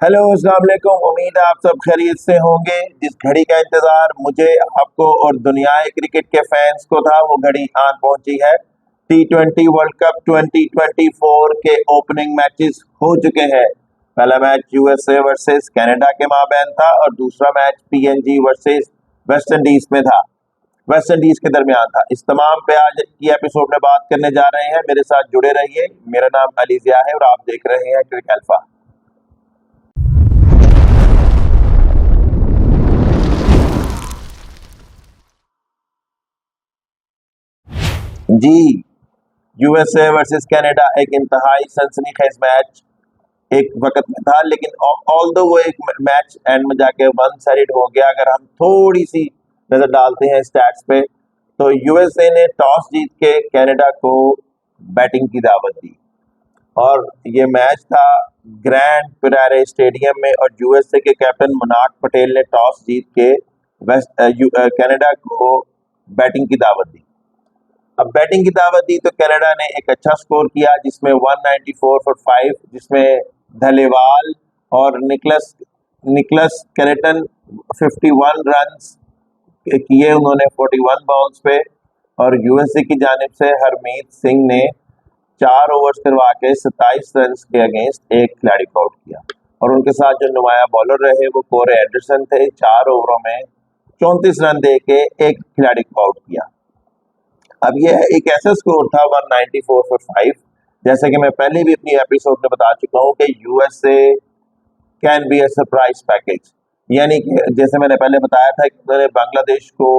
Hello अस्सलाम वालेकुम। उम्मीद है आप सब खैरियत से होंगे। जिस घड़ी का इंतजार मुझे, आपको और दुनियाई क्रिकेट के फैंस को था, वो घड़ी आन पहुंची है। T20 वर्ल्ड कप 2024 के ओपनिंग मैचेस हो चुके हैं। पहला मैच यूएसए वर्सेस कनाडा के माबैन था और दूसरा match PNG versus West Indies में था, वेस्ट इंडीज के दरमियान था। इस तमाम पे आज की एपिसोड में बात करने जा रहे हैं। मेरे साथ जुड़े रहिए। मेरा नाम अली जिया है और आप देख रहे हैं क्रिक अल्फा। जी, यूएसए वर्सेस कनाडा एक इंतहाई सनसनीखेज मैच एक वक्त में था, लेकिन ऑल दो वो एक मैच एंड में जाके वन साइड हो गया। अगर हम थोड़ी सी नजर डालते हैं स्टैट्स पे, तो यूएसए ने टॉस जीत के कनाडा को बैटिंग की दावत दी और ये मैच था ग्रैंड पिरारे स्टेडियम में, और यूएसए के कैप्टन मुनाक पटेल ने टॉस जीत के कनाडा को बैटिंग की दावत दी। अब बैटिंग की दावत दी तो कनाडा ने एक अच्छा स्कोर किया, जिसमें 194 फॉर 5, जिसमें धलेवाल और निकलस निकलस कैरेटन 51 रन्स किए उन्होंने 41 बॉल्स पे। और यूएसए की जानिब से हरमीत सिंह ने 4 ओवर्स करवा के 27 रन के अगेंस्ट एक खिलाड़ी को आउट किया। और उनके साथ जो नुमाया बॉलर रहे वो कोरे एंडरसन थे। 4 ओवरों में 34 रन दे के एक खिलाड़ी को आउट किया। अब यह एक ऐसा स्कोर था 194 फॉर 5, जैसे कि मैं पहले भी अपनी एपिसोड में बता चुका हूं कि USA can be a surprise package. यानी कि जैसे मैंने पहले बताया था कि उन्होंने बांग्लादेश को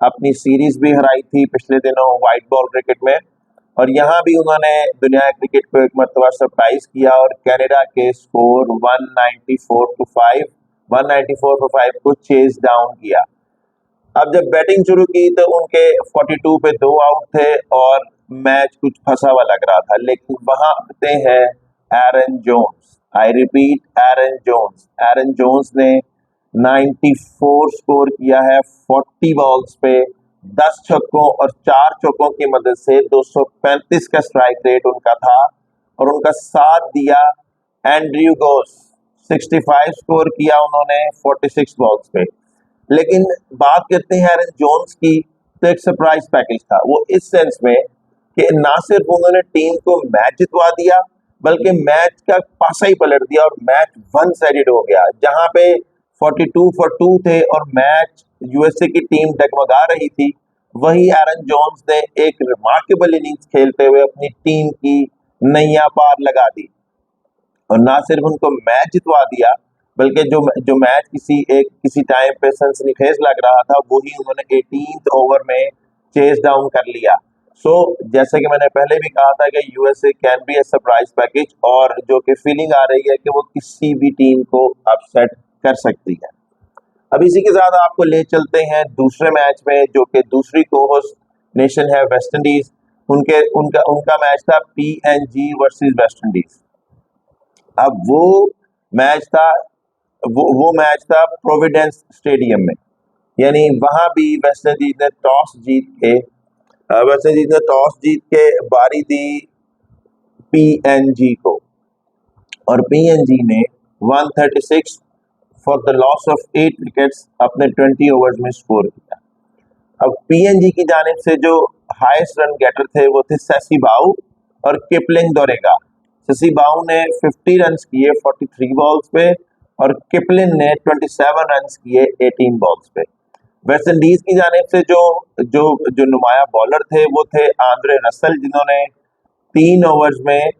अपनी सीरीज भी हराई थी पिछले दिनों व्हाइट बॉल क्रिकेट में, और यहाँ भी उन्होंने दुनिया क्रिकेट को एक मरतबा सरप्राइज किया और कनाडा के स्कोर 194 फॉर 5 को चेज डाउन किया। अब जब बैटिंग शुरू की तो उनके 42 पे 2 आउट थे और मैच कुछ फंसा हुआ लग रहा था, लेकिन वहां आते हैं Aaron Jones. I repeat, Aaron Jones ने 94 स्कोर किया है 40 बॉल्स पे, 10 छक्कों और 4 चौकों की मदद से 235 का स्ट्राइक रेट उनका था। और उनका साथ दिया एंड्रयू गोस, 65 स्कोर किया उन्होंने 46 बॉल्स पे। लेकिन बात करते हैं एरन जोन्स की, तो एक सरप्राइज पैकेज था वो, इस सेंस में कि ना सिर्फ उन्होंने टीम को मैच जितवा दिया, बल्कि मैच का पासा ही पलट दिया और मैच वन साइडेड हो गया। जहां पे 42 फॉर 2 थे और मैच यूएसए की टीम डगमगा रही थी, वही एरन जोन्स ने एक रिमार्केबल इनिंग्स खेलते हुए अपनी टीम की नैया पार लगा दी और ना सिर्फ उनको मैच जितवा दिया, बल्कि जो जो मैच किसी टाइम पे सनसनीखेज लग रहा था, वही उन्होंने 18th ओवर में चेस डाउन कर लिया। सो जैसे कि मैंने पहले भी कहा था कि USA can be A surprise package, और जो कि फीलिंग आ रही है कि वो किसी भी टीम को अपसेट कर सकती है। अब इसी के साथ आपको ले चलते हैं दूसरे मैच में, जो कि दूसरी को होस्ट नेशन है वेस्ट इंडीज। उनके उनका उनका मैच था पीएनजी वर्सेस वेस्ट इंडीज। अब मैच था वो मैच था प्रोविडेंस स्टेडियम में। यानी वहां भी वेस्ट इंडीज ने टॉस जीत के बारी दी पीएनजी को, और पीएनजी ने 136 for the loss of 8 wickets अपने 20 ओवर्स में स्कोर किया। अब पीएनजी की जानिब से जो हाईएस्ट रन गेटर थे वो थे शशि बाऊ और किपलिंग दोरेगा। शशि बाऊ ने 50 रन किए 43 बॉल्स पे और किपलिन ने 27 रन किए 18 बॉल्स पे। वेस्ट इंडीज की जानिब से जो जो जो नुमाया बॉलर थे वो थे आंद्रे रसल, जिन्होंने 3 ओवर्स में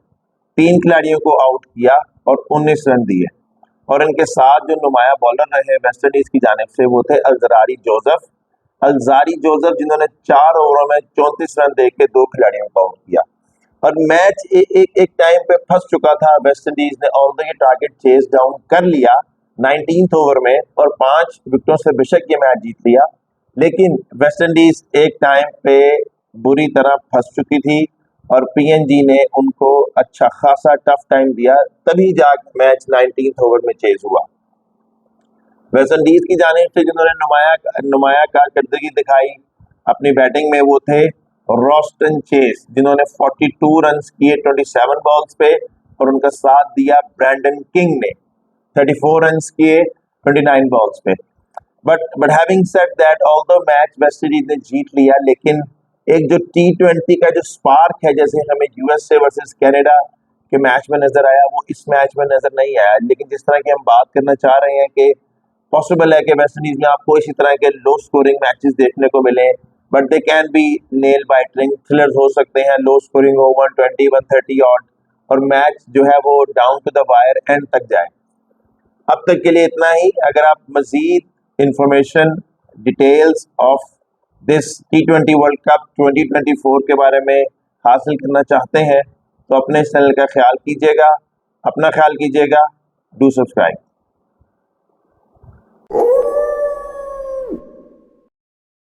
3 खिलाड़ियों को आउट किया और 19 रन दिए। और इनके साथ जो नुमाया बॉलर रहे वेस्ट इंडीज की जानिब से वो थे अल्जारी जोसेफ, जिन्होंने 4 ओवरों में 34 रन देके 2 खिलाड़ियों को आउट किया। और मैच एक टाइम पे फंस चुका था। वेस्ट इंडीज ने ऑल्दो ये टारगेट चेस डाउन कर लिया 19th ओवर में और 5 विकेटों से बेशक ये मैच जीत लिया, लेकिन वेस्ट इंडीज एक टाइम पे बुरी तरह फंस चुकी थी और पीएनजी ने उनको अच्छा खासा टफ टाइम दिया, तभी जाकर मैच 19th ओवर में चेस हुआ। वेस्ट इंडीज की जानिब से जिन्होंने नुमाया कारकर्दगी दिखाई अपनी बैटिंग में वो थे रॉस्टन चेस, जिन्होंने 42 रन किए 27 बॉल्स पे, और उनका साथ दिया ब्रैंडन किंग ने 34 रन्स किए 29 बॉल्स पे। But having said that, although match West Indies ने जीत लिया, लेकिन एक जो T20 का जो स्पार्क है, जैसे हमें यूएसए वर्सेस कनाडा के मैच में नजर आया, वो इस मैच में नजर नहीं आया। लेकिन जिस तरह की हम बात करना चाह रहे हैं कि पॉसिबल है कि वेस्ट इंडीज में आपको इसी तरह के लो स्कोरिंग मैचेस देखने को मिले, but they can be nail biting thrillers हो सकते हैं, लो स्कोरिंग हो 120 130 ऑड, और मैच जो है वो down to the wire end तक जाए। अब तक के लिए इतना ही। अगर आप मजीद information, details of this T20 world cup 2024 के बारे में हासिल करना चाहते हैं तो अपने इस चैनल का ख्याल कीजिएगा, अपना ख्याल कीजिएगा। Do subscribe.